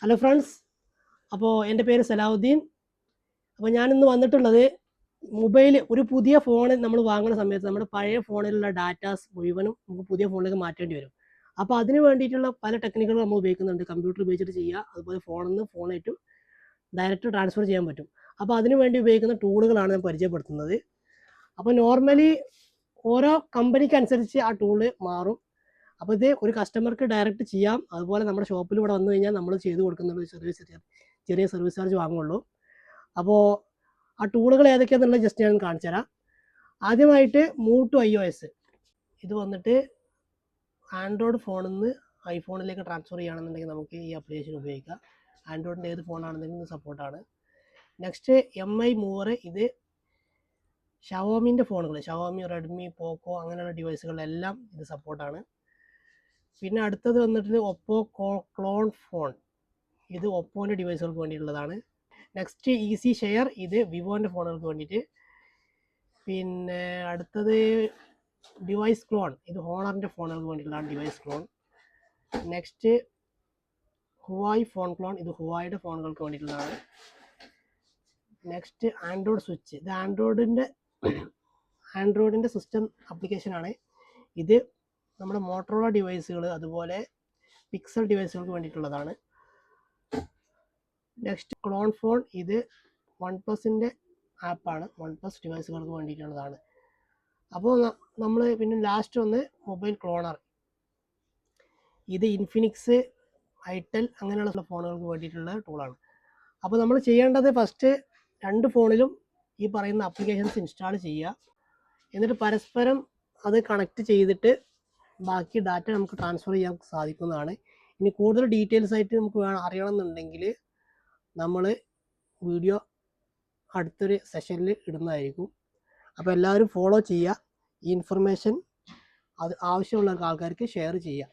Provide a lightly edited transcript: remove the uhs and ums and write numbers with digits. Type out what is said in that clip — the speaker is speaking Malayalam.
ഹലോ ഫ്രണ്ട്സ്, അപ്പോൾ എൻ്റെ പേര് സലാഹുദ്ദീൻ. അപ്പോൾ ഞാനിന്ന് വന്നിട്ടുള്ളത് ഒരു പുതിയ ഫോൺ നമ്മൾ വാങ്ങുന്ന സമയത്ത് നമ്മുടെ പഴയ ഫോണിലുള്ള ഡാറ്റാസ് മുഴുവനും നമുക്ക് പുതിയ ഫോണിലേക്ക് മാറ്റേണ്ടി വരും. അപ്പോൾ അതിന് വേണ്ടിയിട്ടുള്ള പല ടെക്നിക്കുകൾ നമ്മൾ ഉപയോഗിക്കുന്നുണ്ട്. കമ്പ്യൂട്ടർ ഉപയോഗിച്ചിട്ട് ചെയ്യുക, അതുപോലെ ഫോണിൽ നിന്ന് ഫോണായിട്ട് ഡയറക്റ്റ് ട്രാൻസ്ഫർ ചെയ്യാൻ പറ്റും. അപ്പോൾ അതിന് വേണ്ടി ഉപയോഗിക്കുന്ന ടൂളുകളാണ് ഞാൻ പരിചയപ്പെടുത്തുന്നത്. അപ്പോൾ നോർമലി ഓരോ കമ്പനിക്ക് അനുസരിച്ച് ആ ടൂള് മാറും. അപ്പോൾ ഇത് ഒരു കസ്റ്റമർക്ക് ഡയറക്റ്റ് ചെയ്യാം. അതുപോലെ നമ്മുടെ ഷോപ്പിൽ ഇവിടെ വന്നു കഴിഞ്ഞാൽ നമ്മൾ ചെയ്ത് കൊടുക്കുന്ന ചെറിയ സർവീസ് ചാർജ് വാങ്ങുള്ളൂ. അപ്പോൾ ആ ടൂളുകൾ ഏതൊക്കെയാണെന്നുള്ളത് ജസ്റ്റ് ഞാൻ കാണിച്ചു തരാം. ആദ്യമായിട്ട് മൂവ് ടു iOS. ഇത് വന്നിട്ട് ആൻഡ്രോയിഡ് ഫോണിൽ നിന്ന് ഐഫോണിലേക്ക് ട്രാൻസ്ഫർ ചെയ്യുകയാണെന്നുണ്ടെങ്കിൽ നമുക്ക് ഈ ആപ്ലിക്കേഷൻ ഉപയോഗിക്കാം. ആൻഡ്രോയിഡിൻ്റെ ഏത് ഫോണാണെന്നുണ്ടെങ്കിലും സപ്പോർട്ടാണ്. Next MI മൂവർ. ഇത് ഷവോമിൻ്റെ ഫോണുകൾ, ഷവോമി, റെഡ്മി, പോക്കോ അങ്ങനെയുള്ള ഡിവൈസുകളിലെല്ലാം ഇത് സപ്പോർട്ടാണ്. പിന്നെ അടുത്തത് വന്നിട്ട് ഒപ്പോ ക്ലോൺ ഫോൺ. ഇത് ഒപ്പോൻ്റെ ഡിവൈസുകൾക്ക് വേണ്ടിയിട്ടുള്ളതാണ്. Next easy share. ഇത് വിവോൻ്റെ ഫോണുകൾക്ക് വേണ്ടിയിട്ട്. പിന്നെ അടുത്തത് ഡിവൈസ് ക്ലോൺ. ഇത് ഹോണറിൻ്റെ ഫോണുകൾക്ക് വേണ്ടിയിട്ടുള്ളതാണ് device clone. Next Huawei phone clone. ഇത് ഹുവായിയുടെ ഫോണുകൾക്ക് വേണ്ടിയിട്ടുള്ളതാണ്. Next Android switch. ഇത് ആൻഡ്രോയിഡിൻ്റെ സിസ്റ്റം ആപ്ലിക്കേഷനാണ്. ഇത് നമ്മുടെ മോട്ടോറോള ഡിവൈസുകൾ അതുപോലെ പിക്സൽ ഡിവൈസുകൾക്ക് വേണ്ടിയിട്ടുള്ളതാണ്. Next clone phone. ഇത് OnePlusൻ്റെ ആപ്പാണ്, OnePlus ഡിവൈസുകൾക്ക് വേണ്ടിയിട്ടുള്ളതാണ്. അപ്പോൾ നമ്മൾ പിന്നെ ലാസ്റ്റ് ഒന്ന് മൊബൈൽ ക്ലോണർ. ഇത് ഇൻഫിനിക്സ്, ഐടെൽ അങ്ങനെയുള്ള ഫോണുകൾക്ക് വേണ്ടിയിട്ടുള്ള ടൂളാണ്. അപ്പോൾ നമ്മൾ ചെയ്യേണ്ടത് ഫസ്റ്റ് 2 ഫോണിലും ഈ പറയുന്ന ആപ്ലിക്കേഷൻസ് ഇൻസ്റ്റാൾ ചെയ്യുക. എന്നിട്ട് പരസ്പരം അത് കണക്ട് ചെയ്തിട്ട് ബാക്കി ഡാറ്റ നമുക്ക് ട്രാൻസ്ഫർ ചെയ്യാൻ സാധിക്കുന്നതാണ്. ഇനി കൂടുതൽ ഡീറ്റെയിൽസ് ആയിട്ട് നമുക്ക് അറിയണമെന്നുണ്ടെങ്കിൽ നമ്മൾ വീഡിയോ അടുത്തൊരു സെഷനിൽ ഇടുന്നതായിരിക്കും. അപ്പോൾ എല്ലാവരും ഫോളോ ചെയ്യുക. ഈ ഇൻഫർമേഷൻ അത് ആവശ്യമുള്ള ആൾക്കാർക്ക് ഷെയർ ചെയ്യുക.